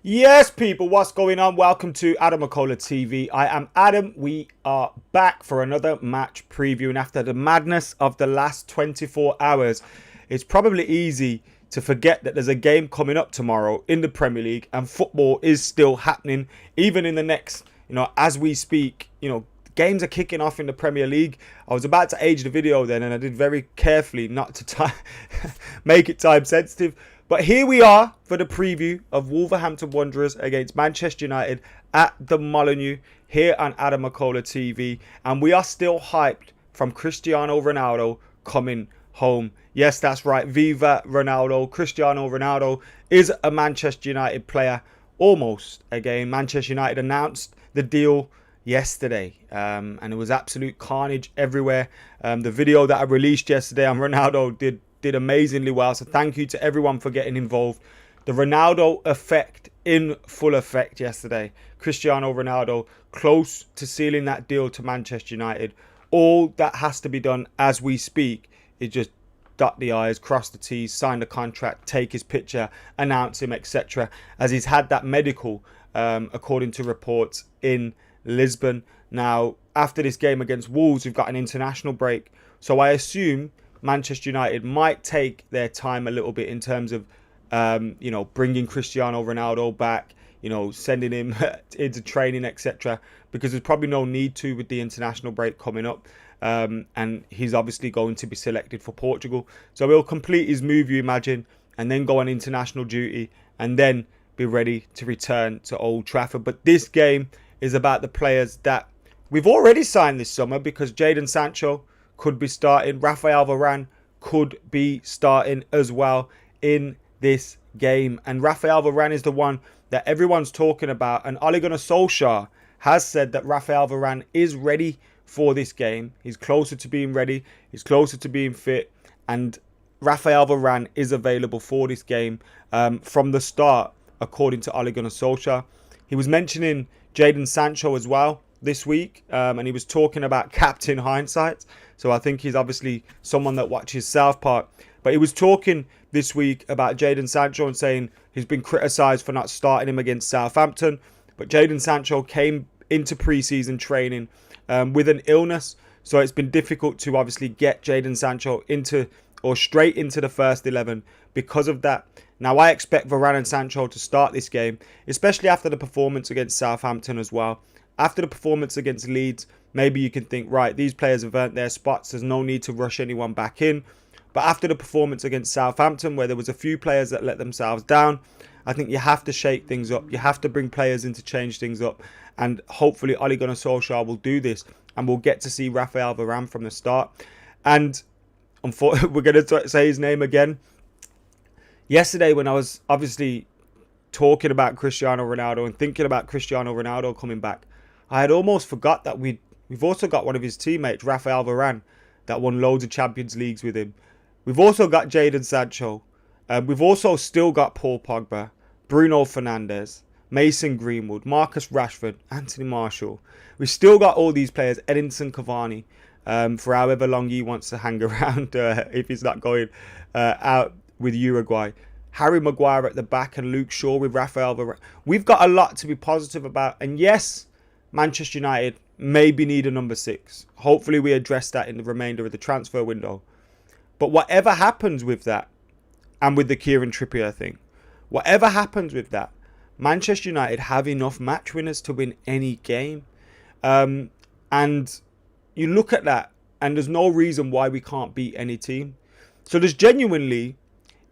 Yes, people, what's going on? Welcome to AdamMcKola TV. I am Adam. We are back for another match preview. And after the madness of the last 24 hours, it's probably easy to forget that there's a game coming up tomorrow in the Premier League and football is still happening. Even in the next, as we speak, games are kicking off in the Premier League. I was about to age the video then and I did very carefully not to make it time sensitive. But here we are for the preview of Wolverhampton Wanderers against Manchester United at the Molineux here on AdamMcKola TV. And we are still hyped from Cristiano Ronaldo coming home. Yes, that's right. Viva Ronaldo. Cristiano Ronaldo is a Manchester United player almost again. Manchester United announced the deal yesterday and it was absolute carnage everywhere. The video that I released yesterday on Ronaldo did amazingly well, so thank you to everyone for getting involved. The Ronaldo effect in full effect yesterday. Cristiano Ronaldo close to sealing that deal to Manchester United. All that has to be done as we speak is just dot the I's, cross the T's, sign the contract, take his picture, announce him, etc. As he's had that medical, according to reports, in Lisbon. Now, after this game against Wolves, we've got an international break. So I assume Manchester United might take their time a little bit in terms of, bringing Cristiano Ronaldo back, sending him into training, etc. Because there's probably no need to with the international break coming up. And he's obviously going to be selected for Portugal. So he'll complete his move, you imagine, and then go on international duty and then be ready to return to Old Trafford. But this game is about the players that we've already signed this summer, because Jadon Sancho could be starting. Rafael Varane could be starting as well in this game. And Rafael Varane is the one that everyone's talking about. And Ole Gunnar Solskjaer has said that Rafael Varane is ready for this game. He's closer to being ready. He's closer to being fit. And Rafael Varane is available for this game from the start, according to Ole Gunnar Solskjaer. He was mentioning Jadon Sancho as well this week, and he was talking about captain hindsight. So I think he's obviously someone that watches South Park. But he was talking this week about Jadon Sancho and saying he's been criticised for not starting him against Southampton. But Jadon Sancho came into pre-season training with an illness. So it's been difficult to obviously get Jadon Sancho straight into the first 11 because of that. Now, I expect Varane and Sancho to start this game, especially after the performance against Southampton as well. After the performance against Leeds, maybe you can think, right, these players have earned their spots. There's no need to rush anyone back in. But after the performance against Southampton, where there was a few players that let themselves down, I think you have to shake things up. You have to bring players in to change things up. And hopefully Ole Gunnar Solskjaer will do this. And we'll get to see Rafael Varane from the start. And we're going to say his name again. Yesterday, when I was obviously talking about Cristiano Ronaldo and thinking about Cristiano Ronaldo coming back, I had almost forgot that we've also got one of his teammates, Rafael Varane, that won loads of Champions Leagues with him. We've also got Jadon Sancho. We've also still got Paul Pogba, Bruno Fernandes, Mason Greenwood, Marcus Rashford, Anthony Martial. We've still got all these players, Edinson Cavani, for however long he wants to hang around if he's not going out with Uruguay. Harry Maguire at the back and Luke Shaw with Rafael Varane. We've got a lot to be positive about. And yes, Manchester United maybe need a number 6. Hopefully we address that in the remainder of the transfer window. But whatever happens with that, and with the Kieran Trippier thing, whatever happens with that, Manchester United have enough match winners to win any game. And you look at that, and there's no reason why we can't beat any team. So there's genuinely,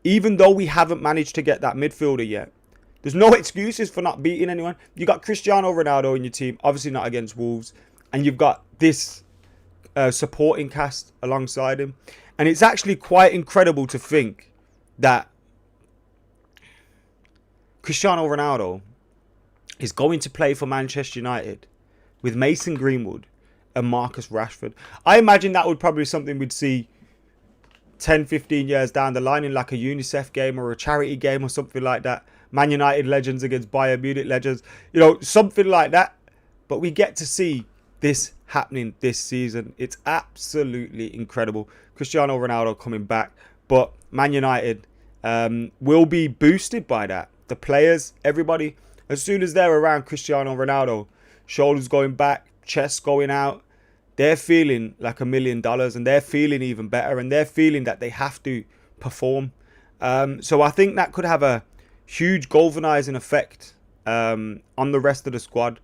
even though we haven't managed to get that midfielder yet, there's no excuses for not beating anyone. You got Cristiano Ronaldo in your team, obviously not against Wolves, and you've got this supporting cast alongside him. And it's actually quite incredible to think that Cristiano Ronaldo is going to play for Manchester United with Mason Greenwood and Marcus Rashford. I imagine that would probably be something we'd see 10, 15 years down the line in like a UNICEF game or a charity game or something like that. Man United legends against Bayern Munich legends. Something like that. But we get to see this happening this season. It's absolutely incredible. Cristiano Ronaldo coming back. But Man United will be boosted by that. the players, everybody, as soon as they're around Cristiano Ronaldo, shoulders going back, chest going out, they're feeling like $1 million, and they're feeling even better, and they're feeling that they have to perform. So I think that could have a huge galvanizing effect on the rest of the squad,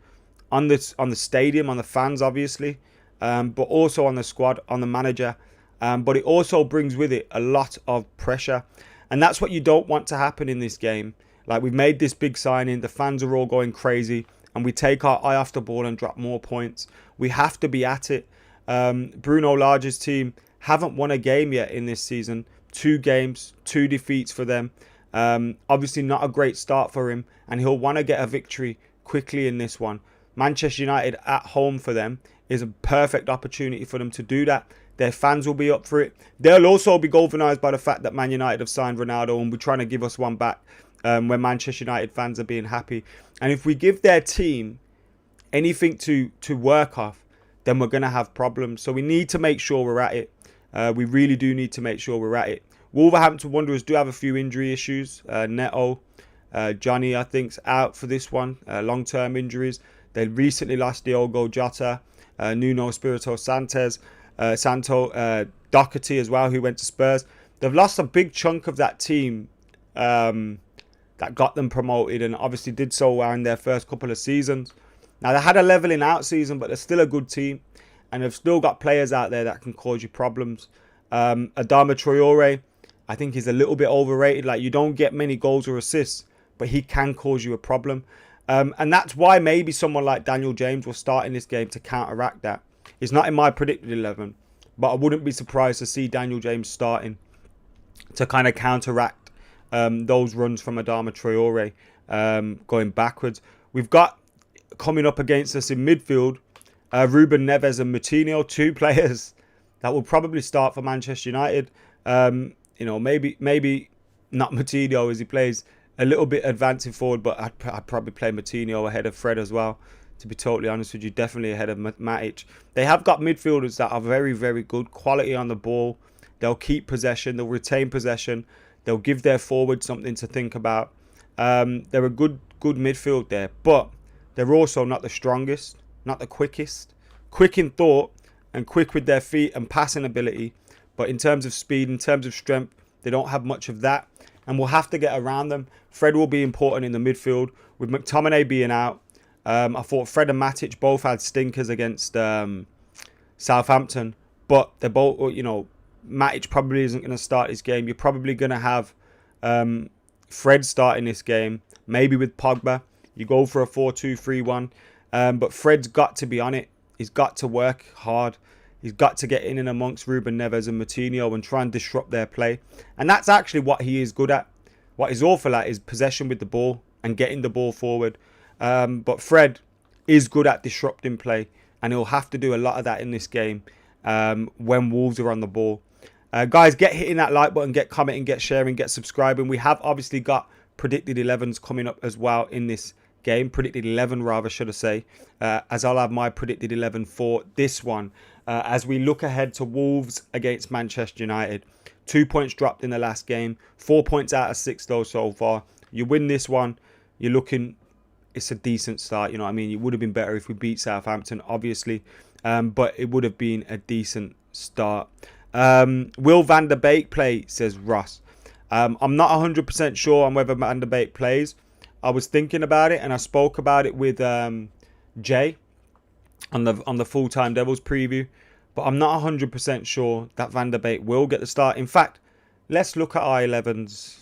on the stadium, on the fans, obviously, but also on the squad, on the manager. But it also brings with it a lot of pressure, and that's what you don't want to happen in this game. Like, we've made this big signing, the fans are all going crazy, and we take our eye off the ball and drop more points. We have to be at it. Bruno Lage's team haven't won a game yet in this season. 2 games, 2 defeats for them. Obviously not a great start for him, and he'll want to get a victory quickly in this one. Manchester United at home for them is a perfect opportunity for them to do that. Their fans will be up for it. They'll also be galvanised by the fact that Man United have signed Ronaldo and we're trying to give us one back, when Manchester United fans are being happy. And if we give their team anything to work off, then we're going to have problems. So we need to make sure we're at it. We really do need to make sure we're at it. Wolverhampton Wanderers do have a few injury issues. Neto, Johnny, I think, is out for this one. Long-term injuries. They recently lost Diogo Jota, Nuno Espirito Santo, Doherty as well, who went to Spurs. They've lost a big chunk of that team that got them promoted, and obviously did so well in their first couple of seasons. Now, they had a leveling out season, but they're still a good team, and they've still got players out there that can cause you problems. Adama Traore, I think he's a little bit overrated. Like, you don't get many goals or assists, but he can cause you a problem. And that's why maybe someone like Daniel James will start in this game to counteract that. He's not in my predicted 11, but I wouldn't be surprised to see Daniel James starting to kind of counteract those runs from Adama Traore going backwards. We've got coming up against us in midfield, Ruben Neves and Moutinho, 2 players that will probably start for Manchester United. Maybe not Moutinho, as he plays a little bit advancing forward, but I'd probably play Moutinho ahead of Fred as well, to be totally honest with you. Definitely ahead of Matic. They have got midfielders that are very, very good quality on the ball. They'll keep possession, they'll retain possession, they'll give their forward something to think about. They're a good midfield there, but they're also not the strongest, not the quickest. Quick in thought and quick with their feet and passing ability, but in terms of speed, in terms of strength, they don't have much of that, and we'll have to get around them. Fred will be important in the midfield, with McTominay being out. I thought Fred and Matic both had stinkers against Southampton, but they're both, Matic probably isn't going to start this game. You're probably going to have Fred starting this game, maybe with Pogba. You go for a 4-2-3-1, but Fred's got to be on it. He's got to work hard. He's got to get in and amongst Ruben Neves and Moutinho and try and disrupt their play. And that's actually what he is good at. What he's awful at is possession with the ball and getting the ball forward. But Fred is good at disrupting play, and he'll have to do a lot of that in this game when Wolves are on the ball. Guys, get hitting that like button, get commenting, get sharing, get subscribing. We have obviously got predicted 11s coming up as well in this game. Predicted 11 rather, should I say, as I'll have my predicted 11 for this one. As we look ahead to Wolves against Manchester United. 2 points dropped in the last game. 4 points out of 6 though so far. You win this one, you're looking... It's a decent start, you know what I mean? It would have been better if we beat Southampton, obviously. But it would have been a decent start. Will Van der Beek play, says Ross. I'm not 100% sure on whether Van der Beek plays. I was thinking about it, and I spoke about it with Jay on the Full-Time Devils preview. But I'm not 100% sure that Van der Beek will get the start. In fact, let's look at our 11s.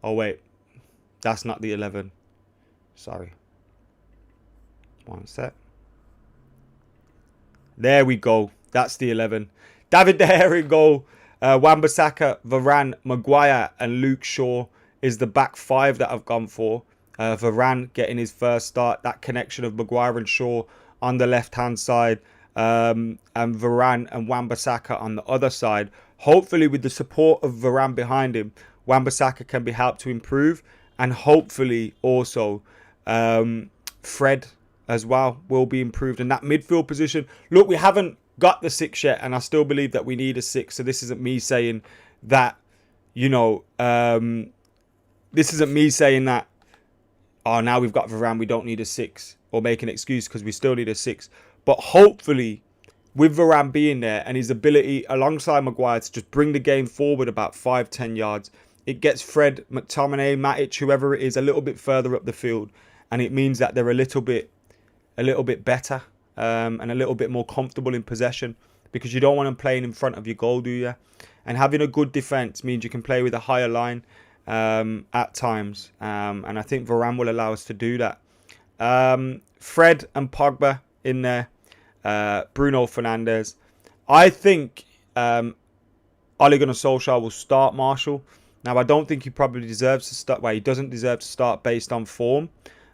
Oh, wait. That's not the 11. Sorry. One sec. There we go. That's the 11. David De Gea in goal. Wan-Bissaka, Varane, Maguire and Luke Shaw is the back 5 that I've gone for. Varane getting his first start. That connection of Maguire and Shaw on the left-hand side. And Varane and Wan-Bissaka on the other side. Hopefully with the support of Varane behind him, Wan-Bissaka can be helped to improve. And hopefully also Fred as well will be improved in that midfield position. Look, we haven't got the 6 yet, and I still believe that we need a 6. So this isn't me saying that, this isn't me saying that, oh, now we've got Varane, we don't need a 6, or make an excuse because we still need a 6. But hopefully, with Varane being there and his ability alongside Maguire to just bring the game forward about 5-10 yards, it gets Fred, McTominay, Matic, whoever it is, a little bit further up the field, and it means that they're a little bit better and a little bit more comfortable in possession, because you don't want them playing in front of your goal, do you? And having a good defence means you can play with a higher line at times, and I think Varane will allow us to do that. Fred and Pogba in there, Bruno Fernandes. I think Ole Gunnar Solskjaer will start Martial. Now, I don't think he probably deserves to start. Well, he doesn't deserve to start based on form.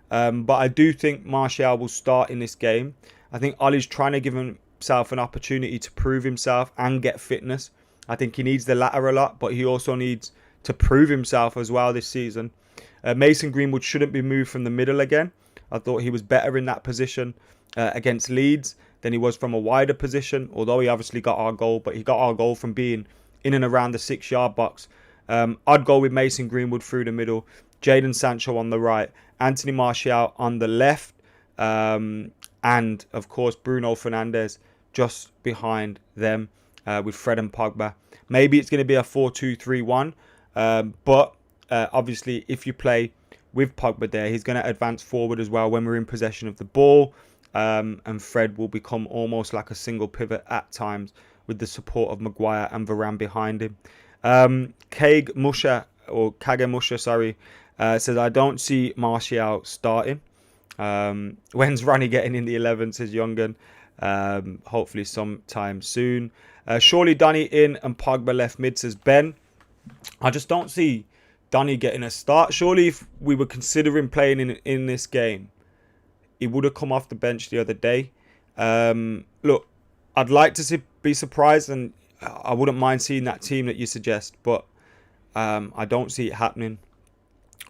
But I do think Martial will start in this game. I think Ollie's trying to give himself an opportunity to prove himself and get fitness. I think he needs the latter a lot, but he also needs to prove himself as well this season. Mason Greenwood shouldn't be moved from the middle again. I thought he was better in that position against Leeds than he was from a wider position, although he obviously got our goal, but he got our goal from being in and around the 6-yard box. I'd go with Mason Greenwood through the middle, Jadon Sancho on the right, Anthony Martial on the left, and of course Bruno Fernandes just behind them with Fred and Pogba. Maybe it's going to be a 4-2-3-1, but obviously if you play with Pogba there, he's going to advance forward as well when we're in possession of the ball, and Fred will become almost like a single pivot at times with the support of Maguire and Varane behind him. Kage Musha, says, I don't see Martial starting. When's Ronnie getting in the 11, says Youngun. Hopefully sometime soon. Surely Donny in and Pogba left mid, says Ben. I just don't see Donny getting a start. Surely if we were considering playing in this game, he would have come off the bench the other day. Look, I'd like to be surprised, and I wouldn't mind seeing that team that you suggest, but I don't see it happening.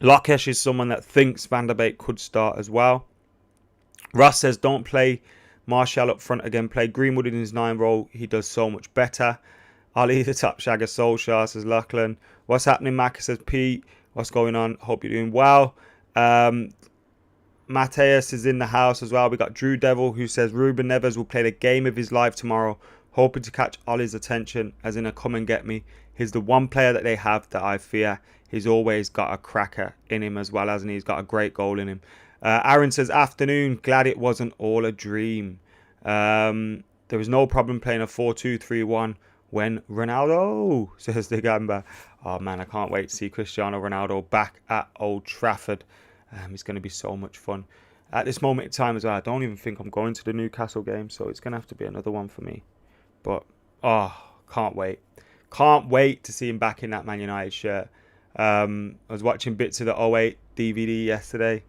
Lokesh is someone that thinks Van der Beek could start as well. Russ says, don't play Martial up front again. Play Greenwood in his 9 role. He does so much better. Ali, the top shagger Solskjaer, says Lachlan. What's happening, Mac, says Pete. What's going on? Hope you're doing well. Mateus is in the house as well. We got Drew Devil, who says Ruben Neves will play the game of his life tomorrow, hoping to catch Ollie's attention, as in a come and get me. He's the one player that they have that I fear. He's always got a cracker in him as well, hasn't he? He's got a great goal in him. Aaron says, afternoon, glad it wasn't all a dream. There was no problem playing a 4-2-3-1 when Ronaldo, says the Gamba. Oh man, I can't wait to see Cristiano Ronaldo back at Old Trafford. It's going to be so much fun. At this moment in time as well, I don't even think I'm going to the Newcastle game, so it's going to have to be another one for me. But, can't wait. Can't wait to see him back in that Man United shirt. I was watching bits of the 08 DVD yesterday.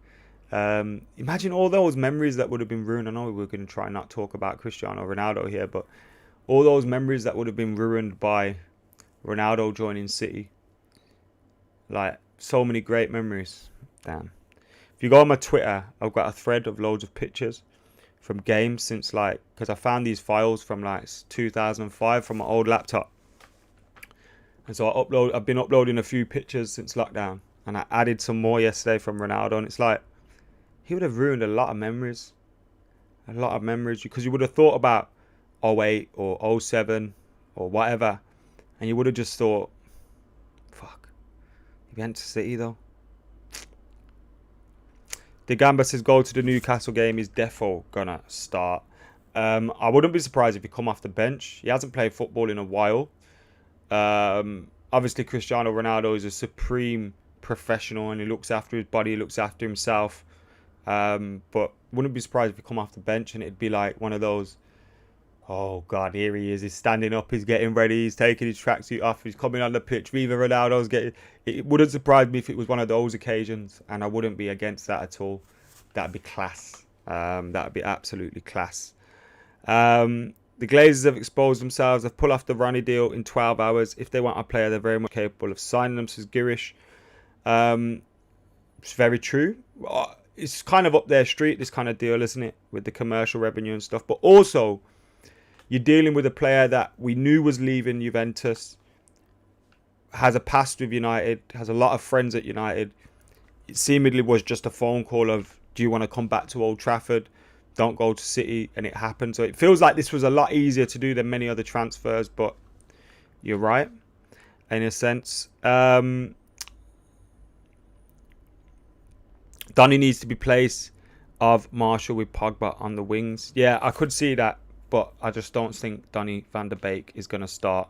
Imagine all those memories that would have been ruined. I know we're going to try and not talk about Cristiano Ronaldo here, but all those memories that would have been ruined by Ronaldo joining City. Like, so many great memories. Damn. If you go on my Twitter, I've got a thread of loads of pictures from games since, because I found these files from 2005 from my old laptop. And so I've been uploading a few pictures since lockdown, and I added some more yesterday from Ronaldo, and it's like, he would have ruined a lot of memories. A lot of memories, because you would have thought about 08 or 07 or whatever, and you would have just thought, fuck, he went to City though. The Gamba says, go to the Newcastle game, is defo gonna start. I wouldn't be surprised if he come off the bench. He hasn't played football in a while. Obviously Cristiano Ronaldo is a supreme professional, and he looks after his body, he looks after himself. But wouldn't be surprised if he come off the bench and it'd be like one of those, oh God, here he is, he's standing up, he's getting ready, he's taking his tracksuit off, he's coming on the pitch, Viva Ronaldo's getting... It wouldn't surprise me if it was one of those occasions, and I wouldn't be against that at all. That'd be class. That'd be absolutely class. The Glazers have exposed themselves. They've pulled off the Ronnie deal in 12 hours. If they want a player, they're very much capable of signing them, says Girish. It's very true. It's kind of up their street, this kind of deal, isn't it? With the commercial revenue and stuff. But also, you're dealing with a player that we knew was leaving Juventus. has a past with United, has a lot of friends at United. It seemingly was just a phone call of, do you want to come back to Old Trafford? Don't go to City, and it happened. So it feels like this was a lot easier to do than many other transfers, but you're right, in a sense. Donny needs to be placed of Marshall with Pogba on the wings. Yeah, I could see that, but I just don't think Donny van der Beek is going to start,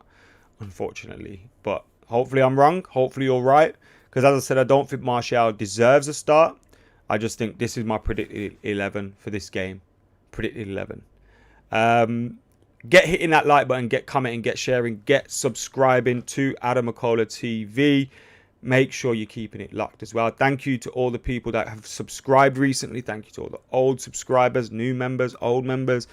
unfortunately. But hopefully I'm wrong. Hopefully you're right. Because as I said, I don't think Martial deserves a start. I just think this is my predicted 11 for this game. Predicted 11. Get hitting that like button, get commenting, get sharing, get subscribing to AdamMcKola TV. Make sure you're keeping it locked as well. Thank you to all the people that have subscribed recently. Thank you to all the old subscribers, new members, old members.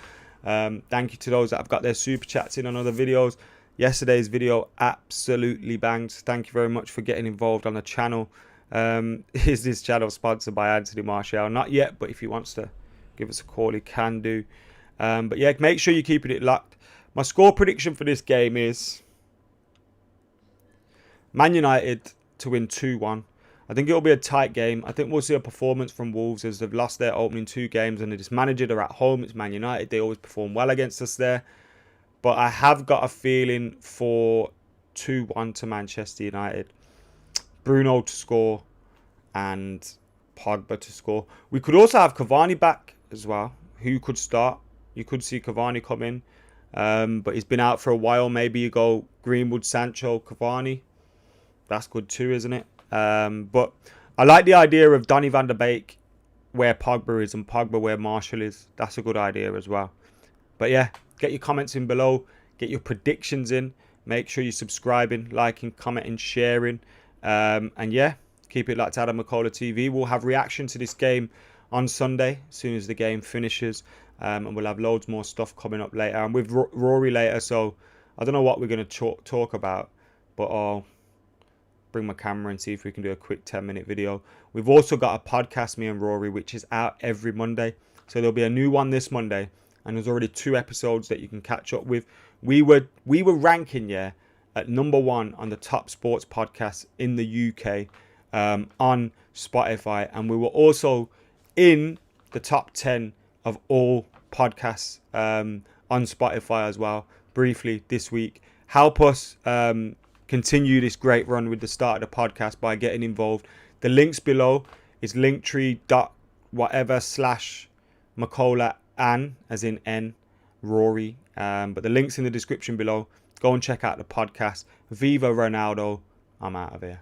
Thank you to those that have got their super chats in on other videos. Yesterday's video absolutely banged. Thank you very much for getting involved on the channel. Is this channel sponsored by Anthony Martial? Not yet, but if he wants to give us a call, he can do. But yeah, make sure you're keeping it locked. My score prediction for this game is Man United to win 2-1. I think it'll be a tight game. I think we'll see a performance from Wolves as they've lost their opening 2 games under this manager. They're at home. It's Man United. They always perform well against us there. But I have got a feeling for 2-1 to Manchester United. Bruno to score and Pogba to score. We could also have Cavani back as well, who could start. You could see Cavani come in. But he's been out for a while. Maybe you go Greenwood, Sancho, Cavani. That's good too, isn't it? But I like the idea of Donny van der Beek where Pogba is and Pogba where Martial is. That's a good idea as well. But yeah, get your comments in below. Get your predictions in. Make sure you're subscribing, liking, commenting, sharing. And yeah, keep it locked to AdamMcKola TV. We'll have reaction to this game on Sunday as soon as the game finishes. And we'll have loads more stuff coming up later. And with Rory later, so I don't know what we're going to talk about. But I'll bring my camera and see if we can do a quick 10-minute video. We've also got a podcast, me and Rory, which is out every Monday. So there'll be a new one this Monday. And there's already 2 episodes that you can catch up with. We were ranking, yeah, at #1 on the top sports podcasts in the UK on Spotify. And we were also in the top 10 of all podcasts on Spotify as well, briefly this week. Help us continue this great run with the start of the podcast by getting involved. The links below is linktree.whatever/McKola Ann, as in N, Rory. But the link's in the description below. Go and check out the podcast. Viva Ronaldo. I'm out of here.